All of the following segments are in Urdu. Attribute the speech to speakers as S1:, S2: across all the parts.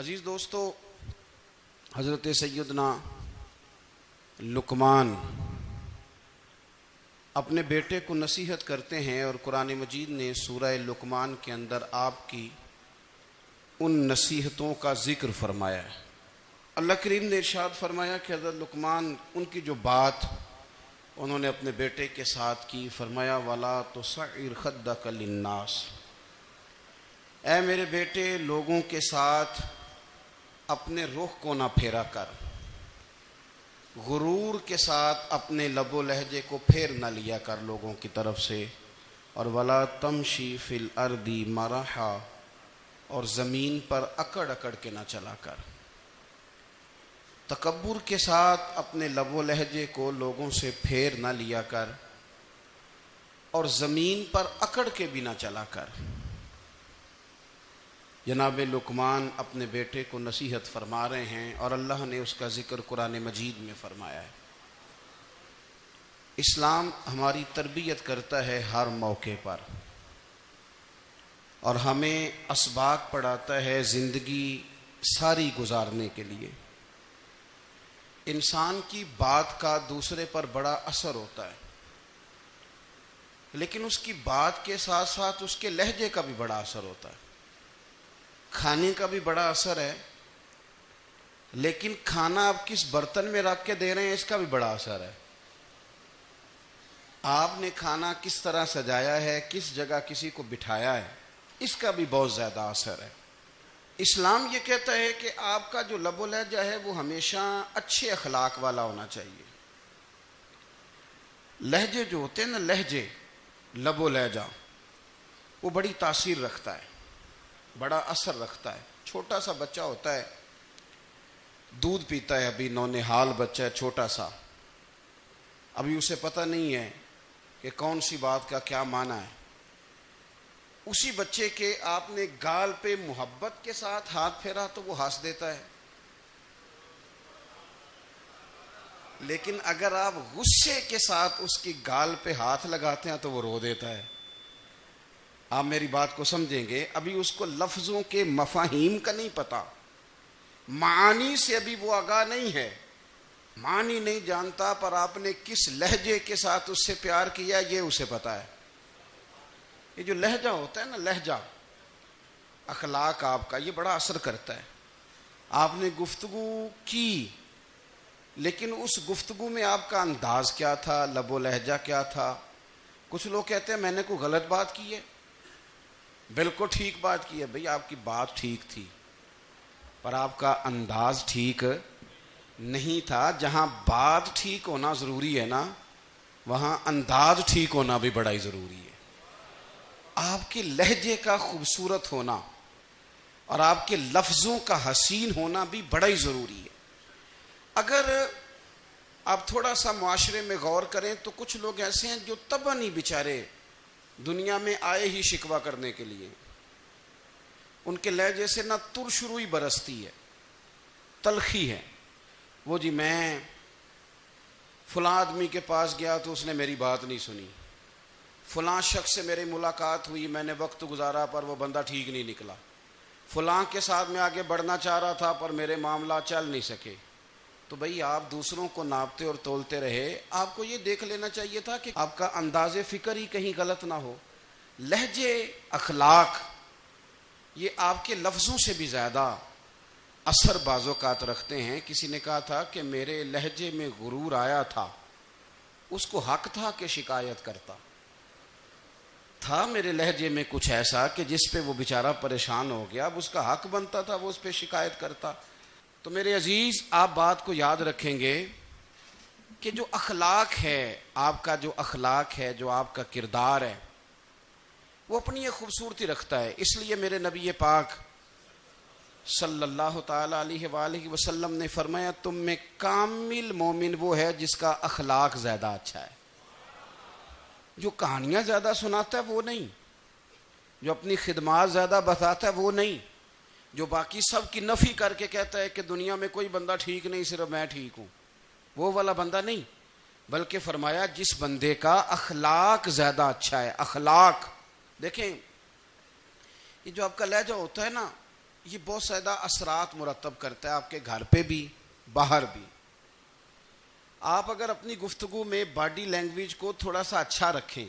S1: عزیز دوستو، حضرت سیدنا لقمان اپنے بیٹے کو نصیحت کرتے ہیں، اور قرآن مجید نے سورہ لقمان کے اندر آپ کی ان نصیحتوں کا ذکر فرمایا ہے۔ اللہ کریم نے ارشاد فرمایا کہ حضرت لقمان ان کی جو بات انہوں نے اپنے بیٹے کے ساتھ کی، فرمایا وَلَا تُصَعِّرْ خَدَّكَ لِلنَّاسِ، اے میرے بیٹے لوگوں کے ساتھ اپنے رخ کو نہ پھیرا کر، غرور کے ساتھ اپنے لب و لہجے کو پھیر نہ لیا کر لوگوں کی طرف سے، اور وَلَا تَمْشِي فِي الْأَرْضِ مَرَحًا، اور زمین پر اکڑ اکڑ کے نہ چلا کر۔ تکبر کے ساتھ اپنے لب و لہجے کو لوگوں سے پھیر نہ لیا کر، اور زمین پر اکڑ کے بھی نہ چلا کر۔ جناب لقمان اپنے بیٹے کو نصیحت فرما رہے ہیں، اور اللہ نے اس کا ذکر قرآن مجید میں فرمایا ہے۔ اسلام ہماری تربیت کرتا ہے ہر موقع پر، اور ہمیں اسباق پڑھاتا ہے زندگی ساری گزارنے کے لیے۔ انسان کی بات کا دوسرے پر بڑا اثر ہوتا ہے، لیکن اس کی بات کے ساتھ ساتھ اس کے لہجے کا بھی بڑا اثر ہوتا ہے۔ کھانے کا بھی بڑا اثر ہے، لیکن کھانا آپ کس برتن میں رکھ کے دے رہے ہیں اس کا بھی بڑا اثر ہے۔ آپ نے کھانا کس طرح سجایا ہے، کس جگہ کسی کو بٹھایا ہے، اس کا بھی بہت زیادہ اثر ہے۔ اسلام یہ کہتا ہے کہ آپ کا جو لب و لہجہ ہے وہ ہمیشہ اچھے اخلاق والا ہونا چاہیے۔ لہجے جو ہوتے ہیں نا، لہجے، لب و لہجہ، وہ بڑی تاثیر رکھتا ہے، بڑا اثر رکھتا ہے۔ چھوٹا سا بچہ ہوتا ہے، دودھ پیتا ہے، ابھی نونہال بچہ ہے چھوٹا سا، ابھی اسے پتہ نہیں ہے کہ کون سی بات کا کیا معنی ہے۔ اسی بچے کے آپ نے گال پہ محبت کے ساتھ ہاتھ پھیرا تو وہ ہنس دیتا ہے، لیکن اگر آپ غصے کے ساتھ اس کی گال پہ ہاتھ لگاتے ہیں تو وہ رو دیتا ہے۔ آپ میری بات کو سمجھیں گے، ابھی اس کو لفظوں کے مفاہیم کا نہیں پتا، معانی سے ابھی وہ آگاہ نہیں ہے، معنی نہیں جانتا، پر آپ نے کس لہجے کے ساتھ اس سے پیار کیا یہ اسے پتا ہے۔ یہ جو لہجہ ہوتا ہے نا، لہجہ، اخلاق آپ کا، یہ بڑا اثر کرتا ہے۔ آپ نے گفتگو کی، لیکن اس گفتگو میں آپ کا انداز کیا تھا، لب و لہجہ کیا تھا۔ کچھ لوگ کہتے ہیں میں نے کوئی غلط بات کی ہے، بالکل ٹھیک بات کی ہے۔ بھئی آپ کی بات ٹھیک تھی، پر آپ کا انداز ٹھیک نہیں تھا۔ جہاں بات ٹھیک ہونا ضروری ہے نا، وہاں انداز ٹھیک ہونا بھی بڑا ہی ضروری ہے۔ آپ کے لہجے کا خوبصورت ہونا اور آپ کے لفظوں کا حسین ہونا بھی بڑا ہی ضروری ہے۔ اگر آپ تھوڑا سا معاشرے میں غور کریں تو کچھ لوگ ایسے ہیں جو طبعاً ہی بیچارے دنیا میں آئے ہی شکوہ کرنے کے لیے، ان کے لہجے سے نہ ترش روئی برستی ہے، تلخی ہے۔ وہ جی میں فلاں آدمی کے پاس گیا تو اس نے میری بات نہیں سنی، فلاں شخص سے میری ملاقات ہوئی، میں نے وقت گزارا پر وہ بندہ ٹھیک نہیں نکلا، فلاں کے ساتھ میں آگے بڑھنا چاہ رہا تھا پر میرے معاملات چل نہیں سکے۔ تو بھئی آپ دوسروں کو ناپتے اور تولتے رہے، آپ کو یہ دیکھ لینا چاہیے تھا کہ آپ کا انداز فکر ہی کہیں غلط نہ ہو۔ لہجے، اخلاق، یہ آپ کے لفظوں سے بھی زیادہ اثر بعض اوقات رکھتے ہیں۔ کسی نے کہا تھا کہ میرے لہجے میں غرور آیا تھا، اس کو حق تھا کہ شکایت کرتا تھا، میرے لہجے میں کچھ ایسا کہ جس پہ وہ بیچارہ پریشان ہو گیا، اب اس کا حق بنتا تھا وہ اس پہ شکایت کرتا۔ تو میرے عزیز، آپ بات کو یاد رکھیں گے کہ جو اخلاق ہے، آپ کا جو اخلاق ہے، جو آپ کا کردار ہے، وہ اپنی ایک خوبصورتی رکھتا ہے۔ اس لیے میرے نبی پاک صلی اللہ تعالی علیہ وآلہ وسلم نے فرمایا تم میں کامل مومن وہ ہے جس کا اخلاق زیادہ اچھا ہے۔ جو کہانیاں زیادہ سناتا ہے وہ نہیں، جو اپنی خدمات زیادہ بتاتا ہے وہ نہیں، جو باقی سب کی نفی کر کے کہتا ہے کہ دنیا میں کوئی بندہ ٹھیک نہیں، صرف میں ٹھیک ہوں، وہ والا بندہ نہیں، بلکہ فرمایا جس بندے کا اخلاق زیادہ اچھا ہے۔ اخلاق دیکھیں، یہ جو آپ کا لہجہ ہوتا ہے نا، یہ بہت زیادہ اثرات مرتب کرتا ہے آپ کے گھر پہ بھی باہر بھی. آپ اگر اپنی گفتگو میں باڈی لینگویج کو تھوڑا سا اچھا رکھیں.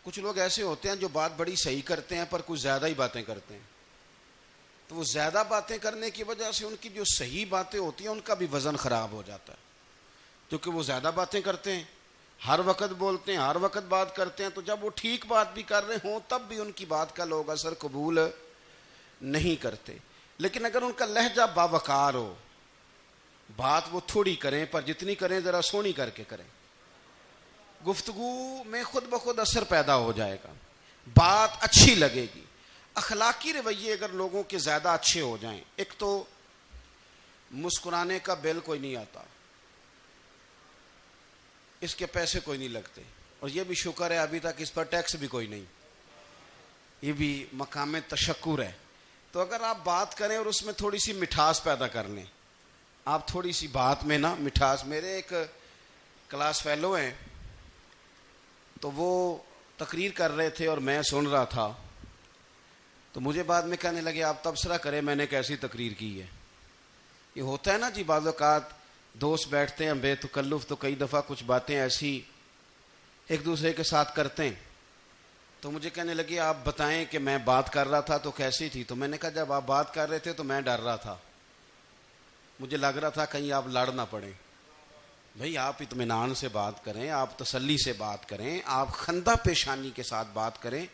S1: کچھ لوگ ایسے ہوتے ہیں جو بات بڑی صحیح کرتے ہیں پر کچھ زیادہ ہی باتیں کرتے ہیں, تو وہ زیادہ باتیں کرنے کی وجہ سے ان کی جو صحیح باتیں ہوتی ہیں ان کا بھی وزن خراب ہو جاتا ہے, کیونکہ وہ زیادہ باتیں کرتے ہیں, ہر وقت بولتے ہیں, ہر وقت بات کرتے ہیں. تو جب وہ ٹھیک بات بھی کر رہے ہوں تب بھی ان کی بات کا لوگ اثر قبول نہیں کرتے. لیکن اگر ان کا لہجہ باوقار ہو, بات وہ تھوڑی کریں پر جتنی کریں ذرا سونی کر کے کریں, گفتگو میں خود بخود اثر پیدا ہو جائے گا, بات اچھی لگے گی. اخلاقی رویے اگر لوگوں کے زیادہ اچھے ہو جائیں, ایک تو مسکرانے کا بل کوئی نہیں آتا, اس کے پیسے کوئی نہیں لگتے, اور یہ بھی شکر ہے ابھی تک اس پر ٹیکس بھی کوئی نہیں, یہ بھی مقام تشکر ہے. تو اگر آپ بات کریں اور اس میں تھوڑی سی مٹھاس پیدا کر لیں, آپ تھوڑی سی بات میں نا مٹھاس. میرے ایک کلاس فیلو ہیں, تو وہ تقریر کر رہے تھے اور میں سن رہا تھا, تو مجھے بعد میں کہنے لگے آپ تبصرہ کریں میں نے کیسی تقریر کی ہے. یہ ہوتا ہے نا جی, بعض اوقات دوست بیٹھتے ہیں بے تکلف تو کئی دفعہ کچھ باتیں ایسی ایک دوسرے کے ساتھ کرتے ہیں. تو مجھے کہنے لگے آپ بتائیں کہ میں بات کر رہا تھا تو کیسی تھی. تو میں نے کہا جب آپ بات کر رہے تھے تو میں ڈر رہا تھا, مجھے لگ رہا تھا کہیں آپ لڑ نہ پڑیں. بھئی آپ اطمینان سے بات کریں, آپ تسلی سے بات کریں, آپ خندہ پیشانی کے ساتھ بات کریں.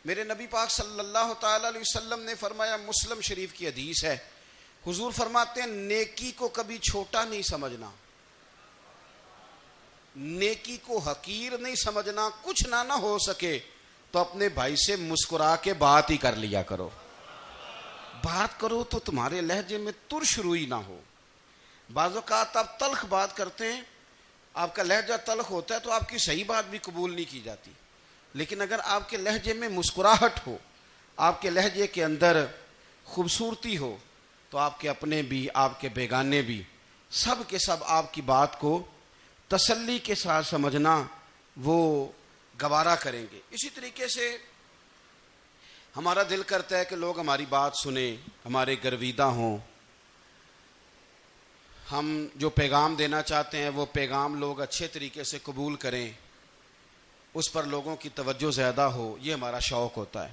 S1: میرے نبی پاک صلی اللہ تعالی علیہ وسلم نے فرمایا, مسلم شریف کی حدیث ہے, حضور فرماتے ہیں نیکی کو کبھی چھوٹا نہیں سمجھنا, نیکی کو حقیر نہیں سمجھنا. کچھ نہ ہو سکے تو اپنے بھائی سے مسکرا کے بات ہی کر لیا کرو. بات کرو تو تمہارے لہجے میں ترش روئی نہ ہو. بعض اوقات آپ تلخ بات کرتے ہیں, آپ کا لہجہ تلخ ہوتا ہے تو آپ کی صحیح بات بھی قبول نہیں کی جاتی. لیکن اگر آپ کے لہجے میں مسکراہٹ ہو, آپ کے لہجے کے اندر خوبصورتی ہو, تو آپ کے اپنے بھی آپ کے بیگانے بھی سب کے سب آپ کی بات کو تسلی کے ساتھ سمجھنا وہ گوارا کریں گے. اسی طریقے سے ہمارا دل کرتا ہے کہ لوگ ہماری بات سنیں, ہمارے گرویدہ ہوں, ہم جو پیغام دینا چاہتے ہیں وہ پیغام لوگ اچھے طریقے سے قبول کریں, اس پر لوگوں کی توجہ زیادہ ہو, یہ ہمارا شوق ہوتا ہے.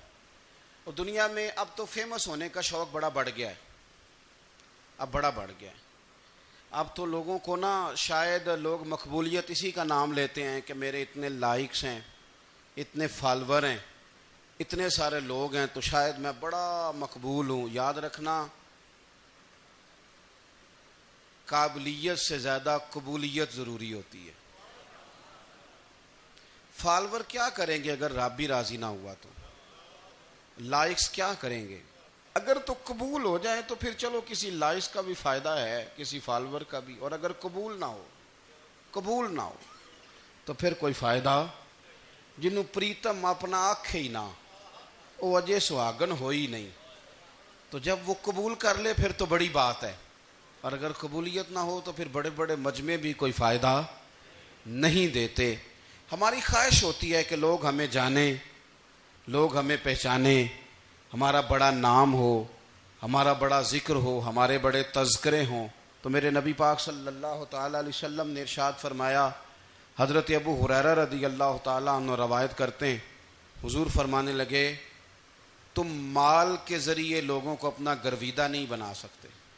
S1: اور دنیا میں اب تو فیمس ہونے کا شوق بڑا بڑھ گیا ہے, اب بڑا بڑھ گیا ہے. اب تو لوگوں کو نا شاید لوگ مقبولیت اسی کا نام لیتے ہیں کہ میرے اتنے لائکس ہیں, اتنے فالور ہیں, اتنے سارے لوگ ہیں تو شاید میں بڑا مقبول ہوں. یاد رکھنا قابلیت سے زیادہ قبولیت ضروری ہوتی ہے. فالور کیا کریں گے اگر رب بھی راضی نہ ہوا تو, لائکس کیا کریں گے. اگر تو قبول ہو جائے تو پھر چلو کسی لائکس کا بھی فائدہ ہے, کسی فالور کا بھی. اور اگر قبول نہ ہو تو پھر کوئی فائدہ. جنوں پریتم اپنا آنکھ ہی نہ, وہ اجے سہاگن ہو ہی نہیں. تو جب وہ قبول کر لے پھر تو بڑی بات ہے, اور اگر قبولیت نہ ہو تو پھر بڑے بڑے مجمع بھی کوئی فائدہ نہیں دیتے. ہماری خواہش ہوتی ہے کہ لوگ ہمیں جانیں, لوگ ہمیں پہچانیں, ہمارا بڑا نام ہو, ہمارا بڑا ذکر ہو, ہمارے بڑے تذکرے ہوں. تو میرے نبی پاک صلی اللہ تعالی علیہ وسلم نے ارشاد فرمایا, حضرت ابو ہریرہ رضی اللہ تعالیٰ عنہ روایت کرتے ہیں, حضور فرمانے لگے تم مال کے ذریعے لوگوں کو اپنا گرویدہ نہیں بنا سکتے.